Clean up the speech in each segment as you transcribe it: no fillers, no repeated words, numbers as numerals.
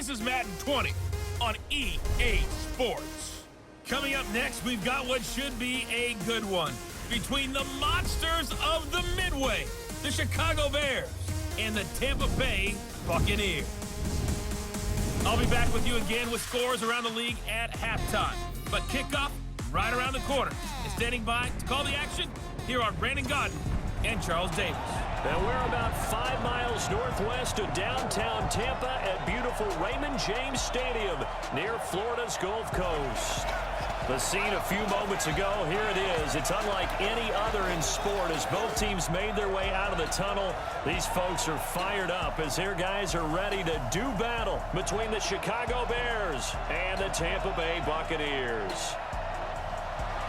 This is Madden 20 on EA Sports. Coming up next, we've got what should be a good one between the monsters of the Midway, the Chicago Bears, and the Tampa Bay Buccaneers. I'll be back with you again with scores around the league at halftime. But kickoff right around the corner. And standing by to call the action, here are Brandon Gaudin and Charles Davis. Now we're about 5 miles northwest of downtown Tampa at beautiful Raymond James Stadium near Florida's Gulf Coast. The scene a few moments ago, here it is. It's unlike any other in sport as both teams made their way out of the tunnel. These folks are fired up as their guys are ready to do battle between the Chicago Bears and the Tampa Bay Buccaneers.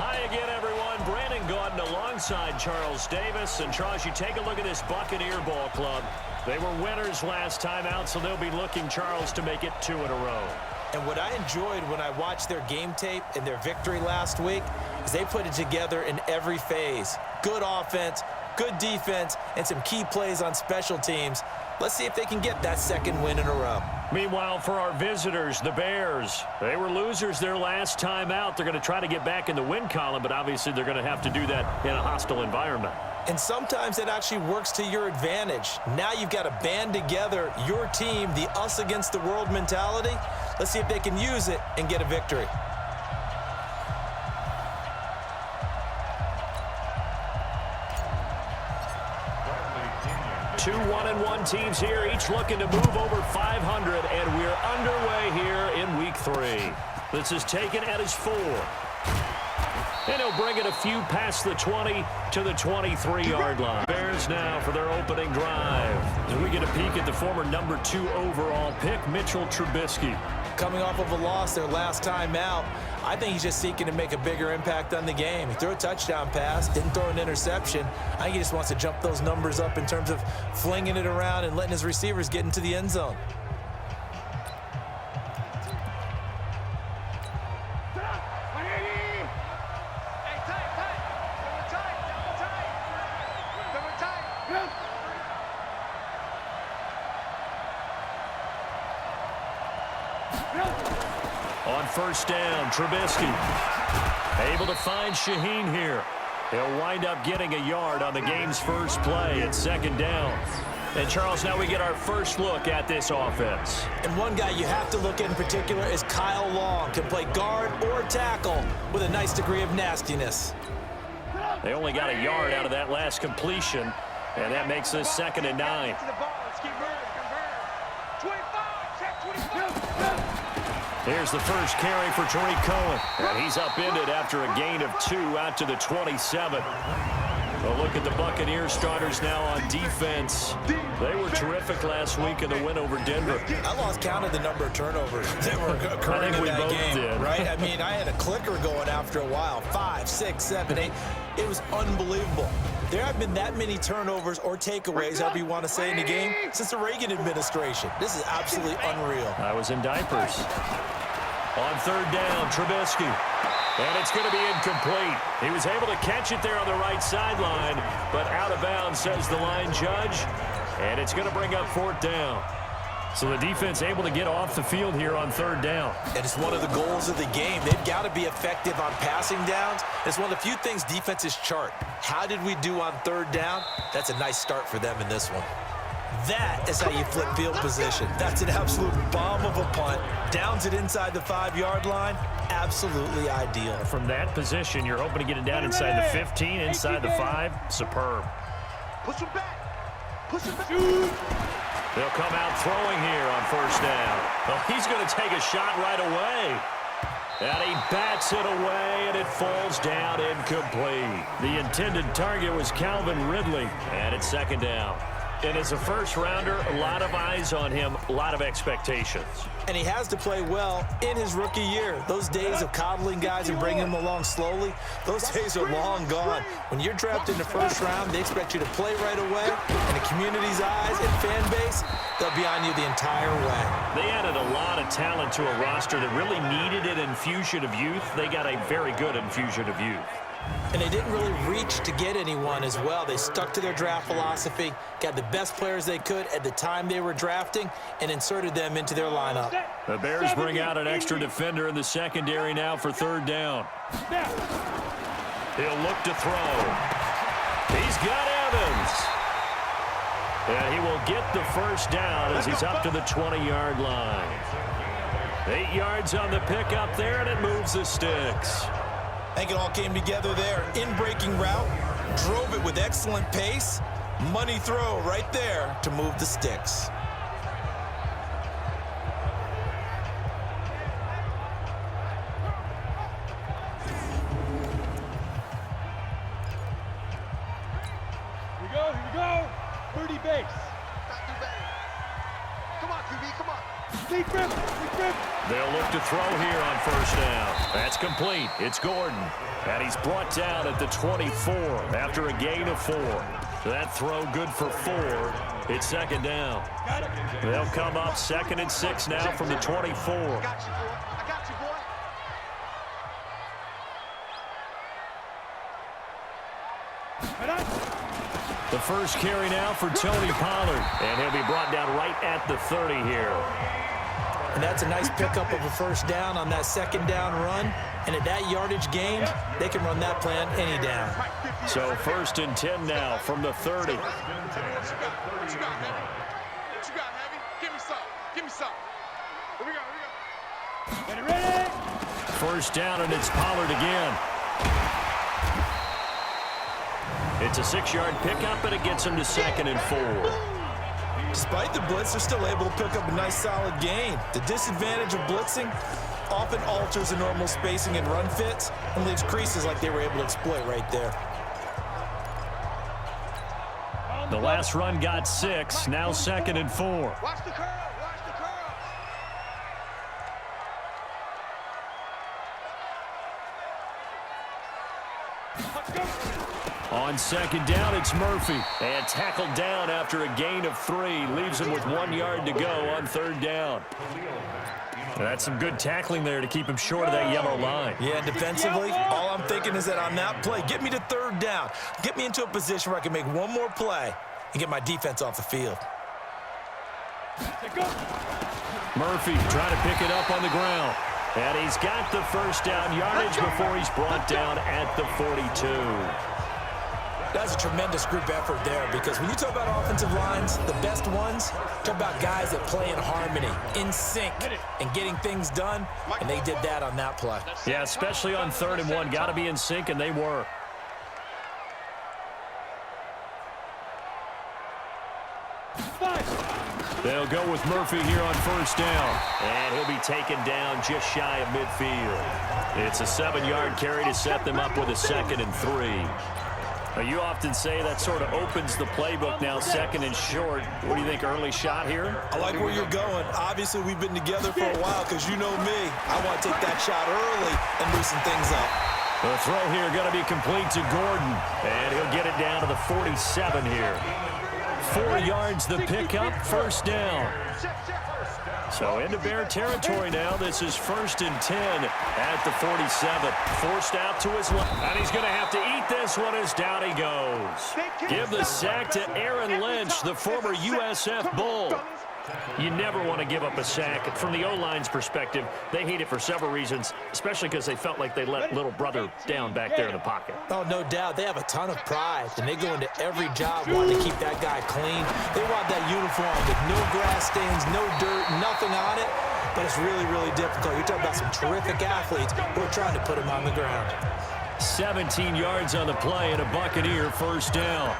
Hi again, everyone. Brandon Gaudin alongside Charles Davis. And Charles, you take a look at this Buccaneer ball club. They were winners last time out, so they'll be looking, Charles, to make it 2 in a row. And what I enjoyed when I watched their game tape and their victory last week is they put it together in every phase. Good offense, good defense, and some key plays on special teams. Let's see if they can get that second win in a row. Meanwhile, for our visitors, the Bears, they were losers their last time out. They're going to try to get back in the win column, but obviously they're going to have to do that in a hostile environment. And sometimes it actually works to your advantage. Now you've got to band together your team, the us against the world mentality. Let's see if they can use it and get a victory. Two 1-1 teams here, each looking to move over 500, and we're underway here in week 3. This is taken at his 4. And he'll bring it a few past the 20 to the 23-yard line. Bears now for their opening drive. As we get a peek at the former number 2 overall pick, Mitchell Trubisky. Coming off of a loss their last time out, I think he's just seeking to make a bigger impact on the game. He threw a touchdown pass, didn't throw an interception. I think he just wants to jump those numbers up in terms of flinging it around and letting his receivers get into the end zone. On first down, Trubisky able to find Shaheen here. He'll wind up getting a yard on the game's first play at second down. And, Charles, now we get our first look at this offense. And one guy you have to look at in particular is Kyle Long. Can play guard or tackle with a nice degree of nastiness. They only got a yard out of that last completion, and that makes this 2nd and 9. Here's the first carry for Tariq Cohen. And he's upended after a gain of 2 out to the 27. A look at the Buccaneers starters now on defense. They were terrific last week in the win over Denver. I lost count of the number of turnovers that were occurring in that game, right? I mean, I had a clicker going after a while. 5, 6, 7, 8. It was unbelievable. There have been that many turnovers or takeaways, however you want to say, in the game since the Reagan administration. This is absolutely unreal. I was in diapers. On third down, Trubisky. And it's going to be incomplete. He was able to catch it there on the right sideline, but out of bounds, says the line judge. And it's going to bring up 4th down. So the defense able to get off the field here on third down. And it's one of the goals of the game. They've got to be effective on passing downs. It's one of the few things defenses chart. How did we do on third down? That's a nice start for them in this one. That is how you flip field position. That's an absolute bomb of a punt. Downs it inside the 5-yard line. Absolutely ideal. From that position, you're hoping to get it down inside the 15, inside the 5. Superb. Push him back. Push him back. They'll come out throwing here on first down. Well, he's going to take a shot right away. And he bats it away, and it falls down incomplete. The intended target was Calvin Ridley, and it's 2nd down. And as a first-rounder, a lot of eyes on him, a lot of expectations. And he has to play well in his rookie year. Those days of coddling guys and bringing them along slowly, those days are long gone. When you're drafted in the first round, they expect you to play right away. And the community's eyes and fan base, they'll be on you the entire way. They added a lot of talent to a roster that really needed an infusion of youth. They got a very good infusion of youth. And they didn't really reach to get anyone as well. They stuck to their draft philosophy, got the best players they could at the time they were drafting, and inserted them into their lineup. The Bears bring out an extra defender in the secondary now for third down. He'll look to throw. He's got Evans. And he will get the first down as he's up to the 20-yard line. 8 yards on the pickup there, and it moves the sticks. I think it all came together there. In-breaking route, drove it with excellent pace. Money throw right there to move the sticks. Here we go. 30 base. Come on, QB, come on. Big rip. They'll look to throw here on first down. That's complete. It's Gordon. And he's brought down at the 24 after a gain of 4. That throw good for 4. It's second down. They'll come up 2nd and 6 now from the 24. I got you, boy. The first carry now for Tony Pollard. And he'll be brought down right at the 30 here. And that's a nice pickup of a first down on that second down run. And at that yardage gain, they can run that plan any down. So 1st and 10 now from the 30. What you got, Heavy? Give me some. Here we go. Ready? First down, and it's Pollard again. It's a 6-yard pickup, and it gets him to 2nd and 4. Despite the blitz, they're still able to pick up a nice solid gain. The disadvantage of blitzing often alters the normal spacing and run fits and leaves creases like they were able to exploit right there. The last run got 6, now 2nd and 4. Watch the curl. On 2nd down, it's Murphy. And tackled down after a gain of 3. Leaves him with 1 yard to go on 3rd down. That's some good tackling there to keep him short of that yellow line. Yeah, defensively, all I'm thinking is that on that play, get me to 3rd down. Get me into a position where I can make one more play and get my defense off the field. Murphy trying to pick it up on the ground. And he's got the first down yardage before he's brought down at the 42. That's a tremendous group effort there, because when you talk about offensive lines, the best ones, talk about guys that play in harmony, in sync, and getting things done, and they did that on that play. Yeah, especially on 3rd and 1. Got to be in sync, and they were. They'll go with Murphy here on first down. And he'll be taken down just shy of midfield. It's a 7-yard carry to set them up with a 2nd and 3. Now, you often say that sort of opens the playbook now, 2nd and short. What do you think, early shot here? I like where you're going. Obviously, we've been together for a while, because you know me. I want to take that shot early and loosen things up. The throw here going to be complete to Gordon. And he'll get it down to the 47 here. 4 yards the pickup, first down. So into Bear territory now. This is 1st and 10 at the 47. Forced out to his left. And he's going to have to eat this one as down he goes. Give the sack to Aaron Lynch, the former USF Bull. You never want to give up a sack. From the O-line's perspective, they hate it for several reasons, especially because they felt like they let little brother down back there in the pocket. Oh, no doubt. They have a ton of pride, and they go into every job wanting to keep that guy clean. They want that uniform with no grass stains, no dirt, nothing on it, but it's really, really difficult. You're talking about some terrific athletes who are trying to put him on the ground. 17 yards on the play and a Buccaneer first down.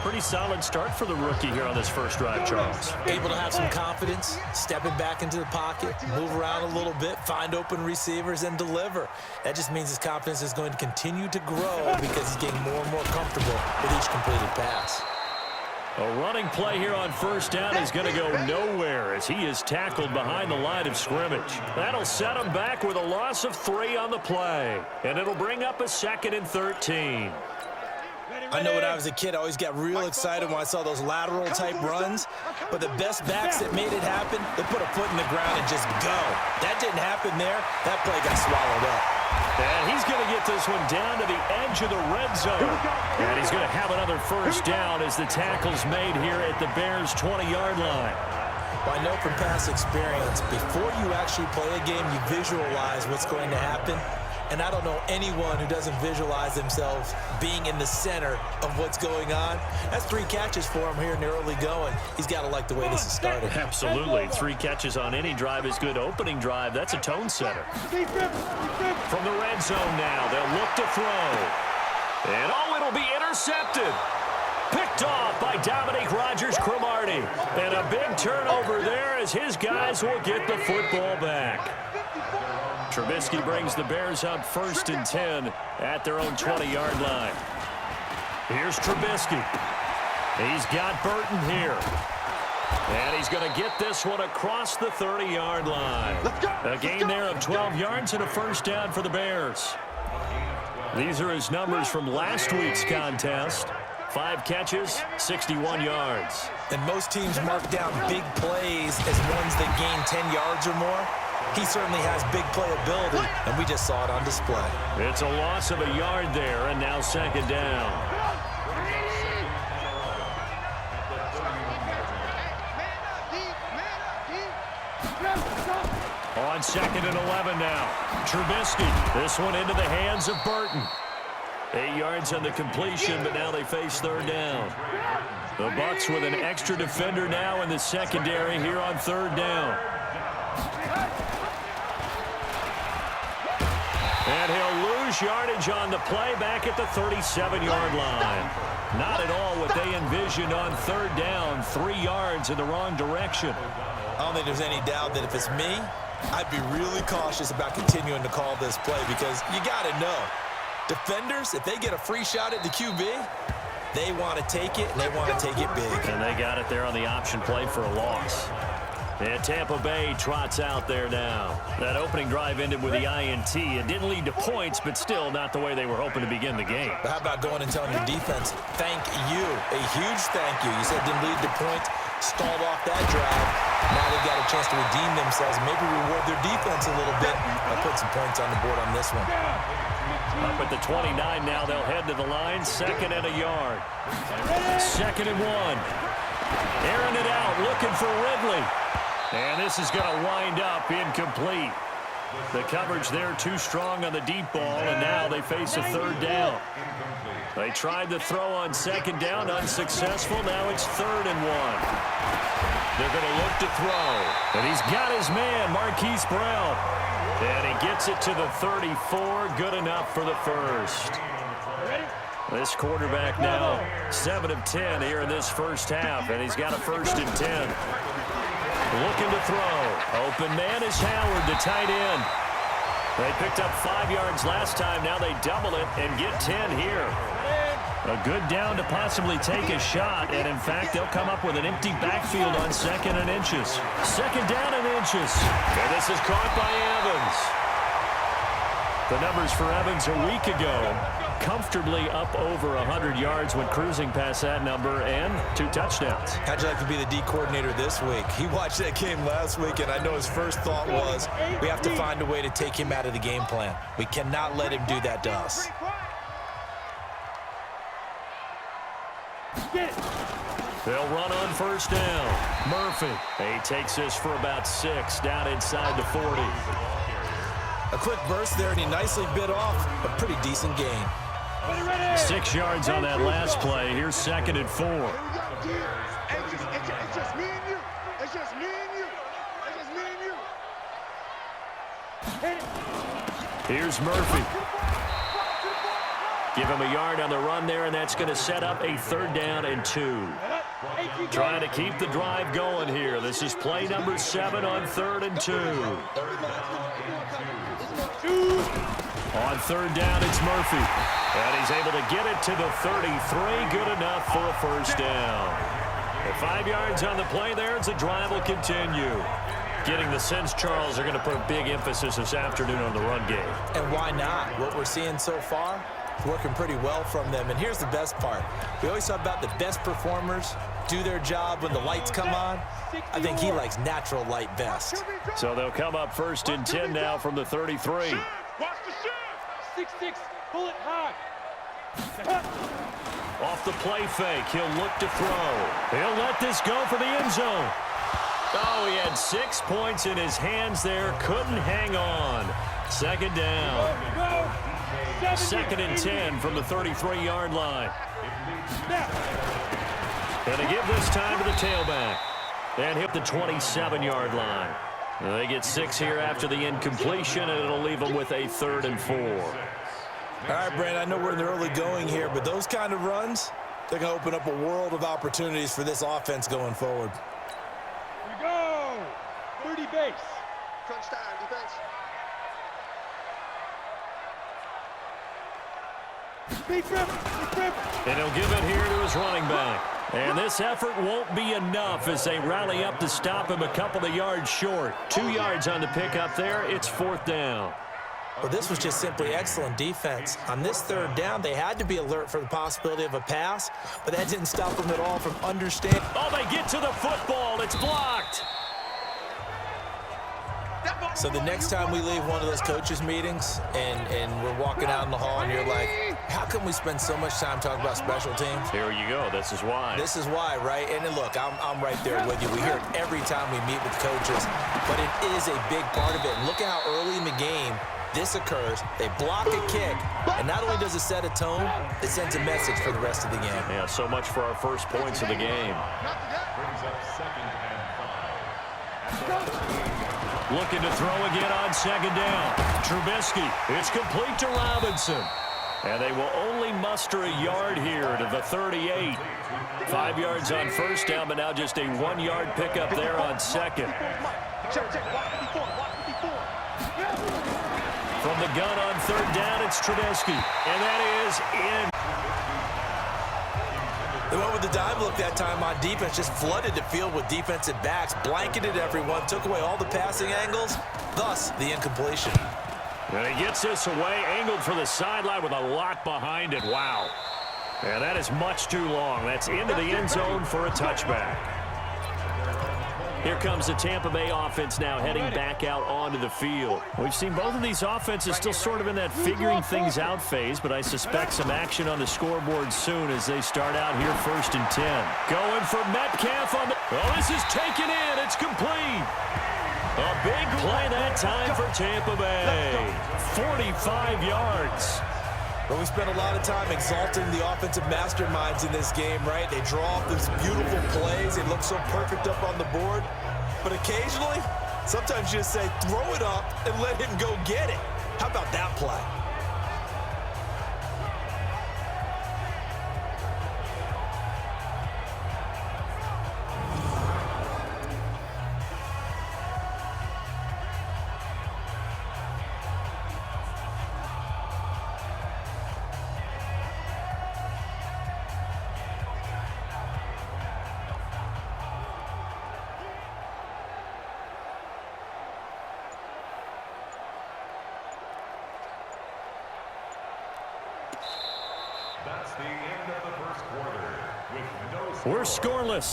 Pretty solid start for the rookie here on this first drive, Charles. Able to have some confidence, stepping back into the pocket, move around a little bit, find open receivers, and deliver. That just means his confidence is going to continue to grow because he's getting more and more comfortable with each completed pass. A running play here on first down is going to go nowhere as he is tackled behind the line of scrimmage. That'll set him back with a loss of 3 on the play, and it'll bring up a 2nd and 13. I know when I was a kid, I always got real excited when I saw those lateral-type runs. But the best backs that made it happen, they put a foot in the ground and just go. That didn't happen there. That play got swallowed up. And he's going to get this one down to the edge of the red zone. And he's going to have another first down as the tackle's made here at the Bears' 20-yard line. Well, I know from past experience, before you actually play a game, you visualize what's going to happen. And I don't know anyone who doesn't visualize themselves being in the center of what's going on. That's 3 catches for him here in the early going. He's got to like the way this is started. Absolutely. 3 catches on any drive is good. Opening drive, that's a tone setter. From the red zone now, they'll look to throw. And it'll be intercepted. Picked off by Dominique Rodgers-Cromartie. And a big turnover there as his guys will get the football back. Trubisky brings the Bears up 1st and 10 at their own 20-yard line. Here's Trubisky. He's got Burton here. And he's going to get this one across the 30-yard line. A gain there of 12 yards and a first down for the Bears. These are his numbers from last week's contest. 5 catches, 61 yards. And most teams mark down big plays as ones that gain 10 yards or more. He certainly has big playability, and we just saw it on display. It's a loss of a yard there, and now 2nd down. On 2nd and 11 now. Trubisky, this one into the hands of Burton. 8 yards on the completion, but now they face 3rd down. The Bucs with an extra defender now in the secondary here on 3rd down. And he'll lose yardage on the play back at the 37-yard line. Not at all what they envisioned on 3rd down. 3 yards in the wrong direction. I don't think there's any doubt that if it's me, I'd be really cautious about continuing to call this play because you got to know, defenders, if they get a free shot at the QB, they want to take it, and they want to take it big. And they got it there on the option play for a loss. And Tampa Bay trots out there now. That opening drive ended with the INT. It didn't lead to points, but still not the way they were hoping to begin the game. But how about going and telling your defense, thank you, a huge thank you. You said didn't lead to points, stalled off that drive. Now they've got a chance to redeem themselves, maybe reward their defense a little bit by putting some points on the board on this one. Up at the 29 now, they'll head to the line, 2nd and a yard. 2nd and 1. Airing it out, looking for Ridley. And this is going to wind up incomplete. The coverage there too strong on the deep ball, and now they face a 3rd down. They tried to throw on 2nd down, unsuccessful. Now it's 3rd and 1. They're going to look to throw. And he's got his man, Marquise Brown. And he gets it to the 34, good enough for the first. This quarterback now 7 of 10 here in this first half, and he's got a 1st and 10. Looking to throw. Open man is Howard, the tight end. They picked up 5 yards last time. Now they double it and get 10 here. A good down to possibly take a shot, and in fact, they'll come up with an empty backfield on 2nd and inches. 2nd down and inches. And this is caught by Evans. The numbers for Evans a week ago, comfortably up over 100 yards when cruising past that number, and 2 touchdowns. How'd you like to be the D coordinator this week? He watched that game last week, and I know his first thought was, we have to find a way to take him out of the game plan. We cannot let him do that to us. They'll run on 1st down. Murphy. He takes this for about 6 down inside the 40. A quick burst there, and he nicely bit off a pretty decent gain. 6 yards on that last play. Here's 2nd and 4. It's just me and you. It's just me and you. It's just me and you. Here's Murphy. Give him a yard on the run there, and that's going to set up a 3rd down and 2. Trying to keep the drive going here. This is play number 7 on 3rd and 2. On 3rd down, it's Murphy. And he's able to get it to the 33. Good enough for a first down. And 5 yards on the play there as the drive will continue. Getting the sense, Charles, they're going to put a big emphasis this afternoon on the run game. And why not? What we're seeing so far, working pretty well from them. And here's the best part. We always talk about the best performers do their job when the lights come on. I think he likes natural light best. So they'll come up 1st and 10 now from the 33. Watch the shot. 6'6", pull it high. Off the play fake, he'll look to throw. He'll let this go for the end zone. Oh, he had 6 points in his hands there. Couldn't hang on. Second down. Second and 10 from the 33-yard line. And they give this time to the tailback. And hit the 27-yard line. They get 6 here after the incompletion, and it'll leave them with a 3rd and 4. All right, Brandon, I know we're in the early going here, but those kind of runs, they're going to open up a world of opportunities for this offense going forward. Here we go. 30 base. Crunch time, defense. Big rip. And he'll give it here to his running back. And this effort won't be enough as they rally up to stop him a couple of yards short. 2 yards on the pickup there. It's 4th down. Well, this was just simply excellent defense. On this 3rd down, they had to be alert for the possibility of a pass, but that didn't stop them at all from understanding. Oh, they get to the football. It's blocked. So the next time we leave one of those coaches' meetings and we're walking out in the hall and you're like, how come we spend so much time talking about special teams? Here you go. This is why. This is why, right? And look, I'm right there with you. We hear it every time we meet with coaches, but it is a big part of it. And look at how early in the game this occurs. They block a kick, and not only does it set a tone, it sends a message for the rest of the game. Yeah, so much for our first points of the game. Looking to throw again on 2nd down. Trubisky, it's complete to Robinson. And they will only muster a yard here to the 38. 5 yards on 1st down, but now just a 1-yard pickup there on 2nd. From the gun on 3rd down, it's Trubisky. And that is in. They went with the dime look that time on defense, just flooded the field with defensive backs, blanketed everyone, took away all the passing angles, thus the incompletion. And he gets this away, angled for the sideline with a lot behind it. Wow. And that is much too long. That's into the end zone for a touchback. Here comes the Tampa Bay offense now heading back out onto the field. We've seen both of these offenses still sort of in that figuring things out phase, but I suspect some action on the scoreboard soon as they start out here 1st and 10. Going for Metcalf on the... Oh, this is taken in. It's complete. A big play that time for Tampa Bay. 45 yards. But we spent a lot of time exalting the offensive masterminds in this game, right? They draw up these beautiful plays. They look so perfect up on the board. But occasionally, sometimes you just say, throw it up and let him go get it. How about that play? We're scoreless.